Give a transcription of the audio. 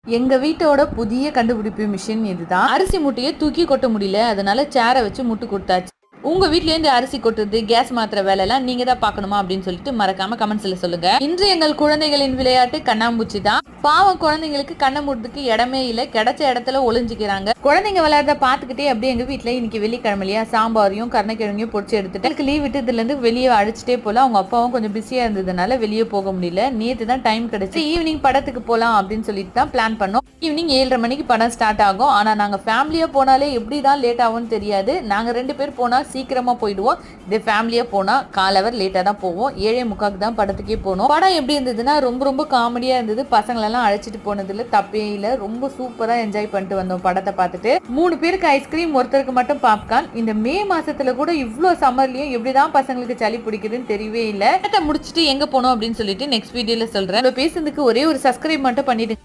எங்க வீட்டோட புதிய கண்டுபிடிப்பு மிஷின் இதுதான். அரிசி மூட்டையை தூக்கி கொட்ட முடியல, அதனால சேரை வச்சு முட்டு கொடுத்தாச்சு. உங்க வீட்ல இருந்து அரிசி கொட்டுறது, கேஸ் மாத்திர வேலை எல்லாம் நீங்க தான் பாக்கணுமா அப்படின்னு சொல்லிட்டு மறக்காம கமெண்ட்ஸ்ல சொல்லுங்க. இன்று எங்கள் குழந்தைகளின் விளையாட்டு கண்ணாம்பூச்சி தான். பாவம், குழந்தைங்களுக்கு கண்ணை மூடுறதுக்கு இடமே இல்ல, கிடைச்ச இடத்துல ஒளிஞ்சுக்கிறாங்க. குழந்தைங்க விளையாடுறத பாத்துக்கிட்டே அப்படியே எங்க வீட்டுல இன்னைக்கு வெள்ளிக்கிழமையா சாம்பாரையும் கருணைக்கிழங்கையும் பொடிச்சு எடுத்துட்டு எனக்கு லீவ் விட்டு இதுல இருந்து வெளியே அடிச்சுட்டே போல. அவங்க அப்பாவும் கொஞ்சம் பிஸியா இருந்ததுனால வெளியே போக முடியல. நேற்று தான் டைம் கிடைச்சு ஈவினிங் படத்துக்கு போலாம் அப்படின்னு சொல்லிட்டு தான் பிளான் பண்ணோம். ஈவினிங் 7:30 மணிக்கு படம் ஸ்டார்ட் ஆகும். ஆனா நாங்க ஃபேமிலியா போனாலே எப்படிதான் லேட் ஆகும்னு தெரியாது. நாங்க 2 பேர் போனா சீக்கிரமா போயிடுவோம். இதே ஃபேமிலியா போனா காலவர் லேட்டா தான் போவோம். 7:45 தான் படத்துக்கே போனோம். படம் எப்படி இருந்ததுன்னா ரொம்ப காமெடியா இருந்தது. பசங்களெல்லாம் அழைச்சிட்டு போனதுல தப்பே இல்லை. ரொம்ப சூப்பரா என்ஜாய் பண்ணிட்டு வந்தோம் படத்தை பார்த்துட்டு. 3 பேருக்கு ஐஸ்கிரீம், ஒருத்தருக்கு மட்டும் பாப்கார்ன். இந்த மே மாசத்துல கூட இவ்வளவு சம்மர்லயும் எப்படிதான் பசங்களுக்கு சளி பிடிக்குதுன்னு தெரியவே இல்லை. படத்தை முடிச்சுட்டு எங்க போனோம் அப்படின்னு சொல்லிட்டு நெக்ஸ்ட் வீடியோல சொல்றேன். பேசுறதுக்கு ஒரே ஒரு சப்ஸ்கிரைப் மட்டும் பண்ணிட்டு